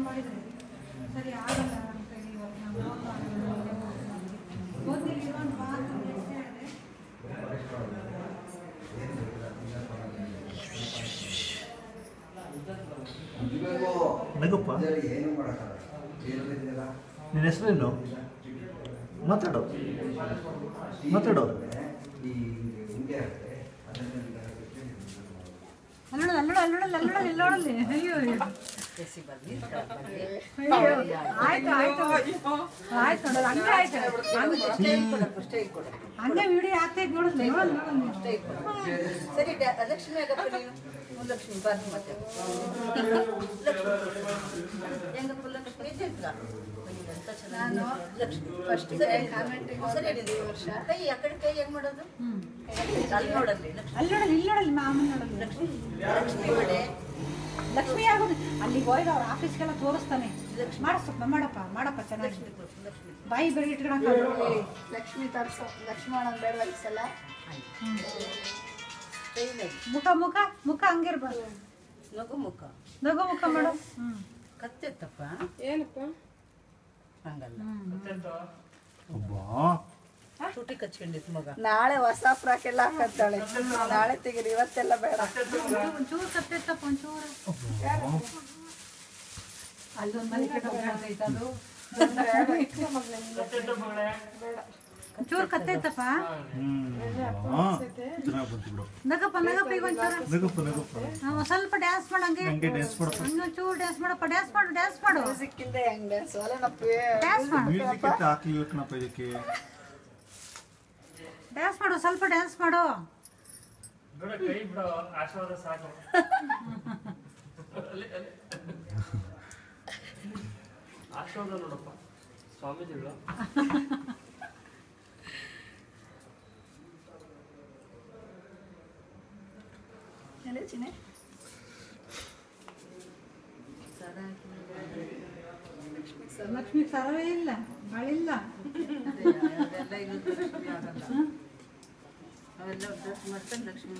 ಮಾಡಿದರೆ ಸರಿ ಆಗಲ್ಲ ಅಂತೇಳಿ ಇವತ್ತು ನಾವು ಒಂದಿಲ್ಲಿರೋ ಒಂದು ಬಾತ್ರೂಮ್ ಹೇಳಿದೆ. ನಗಪ್ಪ, ನಿನ್ನ ಹೆಸರೇನು? ಮಾತಾಡೋ ಮಾತಾಡೋ. ಅಲ್ಲೋಡಲ್ಲಿ ಅಯ್ಯೋ ಆಯ್ತು ಆಯ್ತು ಆಯ್ತು ನೋಡೋದು ಹಂಗೆ ಆಯ್ತು ಹಂಗೆ ವಿಡಿಯೋ ಆಗ್ತೈತೆ ನೋಡಿದ್ಲೆ ಸರಿ ಲಕ್ಷ್ಮಿ ಆಗಪ್ಪ ನೀನು ಲಕ್ಷ್ಮಿ ಬರ್ರಿ ಮತ್ತೆ ಹೆಂಗಪ್ಪ ಲಕ್ಷ್ಮಿ ಇದ್ದಿಲ್ಲ ನಾನು ಲಕ್ಷ್ಮಿ ಫಸ್ಟ್ ಕೈ ಆ ಕಡೆ ಕೈ ಹೆಂಗ್ ಮಾಡೋದು ಅಲ್ಲಿ ನೋಡಲ್ಲಿ ಇಲ್ಲಿ ಮಾಮೂಲಿ ನೋಡಲ್ಲಿ ಲಕ್ಷ್ಮಿ ಬಡೆ ಲಕ್ಷ್ಮಿ ಆಗೋದು ಅಲ್ಲಿಗೆ ಹೋಯ್ದು ಅವ್ರ ಆಫೀಸ್ಗೆಲ್ಲ ತೋರಿಸ್ತಾನೆ. ಮಾಡಿಸಪ್ಪ ಮಾಡಪ್ಪ ಚೆನ್ನಾಗಿ ಬಾಯಿ ಬೇರೆ ಇಟ್ಕೊಳಕ ಲಕ್ಷ್ಮಿ ತರ್ಸೋ ಲಕ್ಷ್ಮಣ ಬೇಡ ಸಲ ಮುಖ ಹಂಗಿರ್ಬಾರ್ದು. ನಗು ಮುಖ ಮಾಡು. ಕತ್ತೆತ್ತಪ್ಪ ಏನಪ್ಪ ಹಂಗಲ್ಲ ಶೂಟಿ ಕಚ್ಕೊಂಡಿತ್ತು ಮಗ. ನಾಳೆ ಹೊಸ ಫ್ರಾಕ್ ಎಲ್ಲ ಹಾಕತ್ತಾಳೆ. ನಾಳೆ ತೆಗೀರಿ, ಇವತ್ತೆಲ್ಲ ಬೇಡ. ಒಂಚೂರು ಕತ್ತೆತ್ತಪ್ಪ ಒಂಚೂರು. ಅಲ್ಲೊಂದು ಮನೆ ಕಟ್ಟೈತೆ ಅದು ಒಂಚೂರು ಕತ್ತೈತಪ್ಪ. ನಗಪ್ಪ ಈಗ ಒಂಚೂರು ಸ್ವಲ್ಪ ಡ್ಯಾನ್ಸ್ ಮಾಡಂಗೆ ಒಂಚೂರು ಡ್ಯಾನ್ಸ್ ಮಾಡಪ್ಪ. ಡ್ಯಾನ್ಸ್ ಮಾಡು ಸಿಕ್ಕಿಲ್ದೆ ಹೆಂಗ್ ಡ್ಯಾನ್ಸ್ ಡ್ಯಾನ್ಸ್ ಮಾಡು ಸ್ವಲ್ಪ ಡ್ಯಾನ್ಸ್ ಮಾಡು. ಆಶೀರ್ವಾದ ನೋಡಪ್ಪ ಸ್ವಾಮೀಜಿಗಳು. ಲಕ್ಷ್ಮಿ ಸರವೇ ಇಲ್ಲ ಬಾಳಿಲ್ಲ ಅವೆಲ್ಲ ಡ್ರೆಸ್ ಮಾಡ್ಕೊಂಡು ಲಕ್ಷ್ಮಿ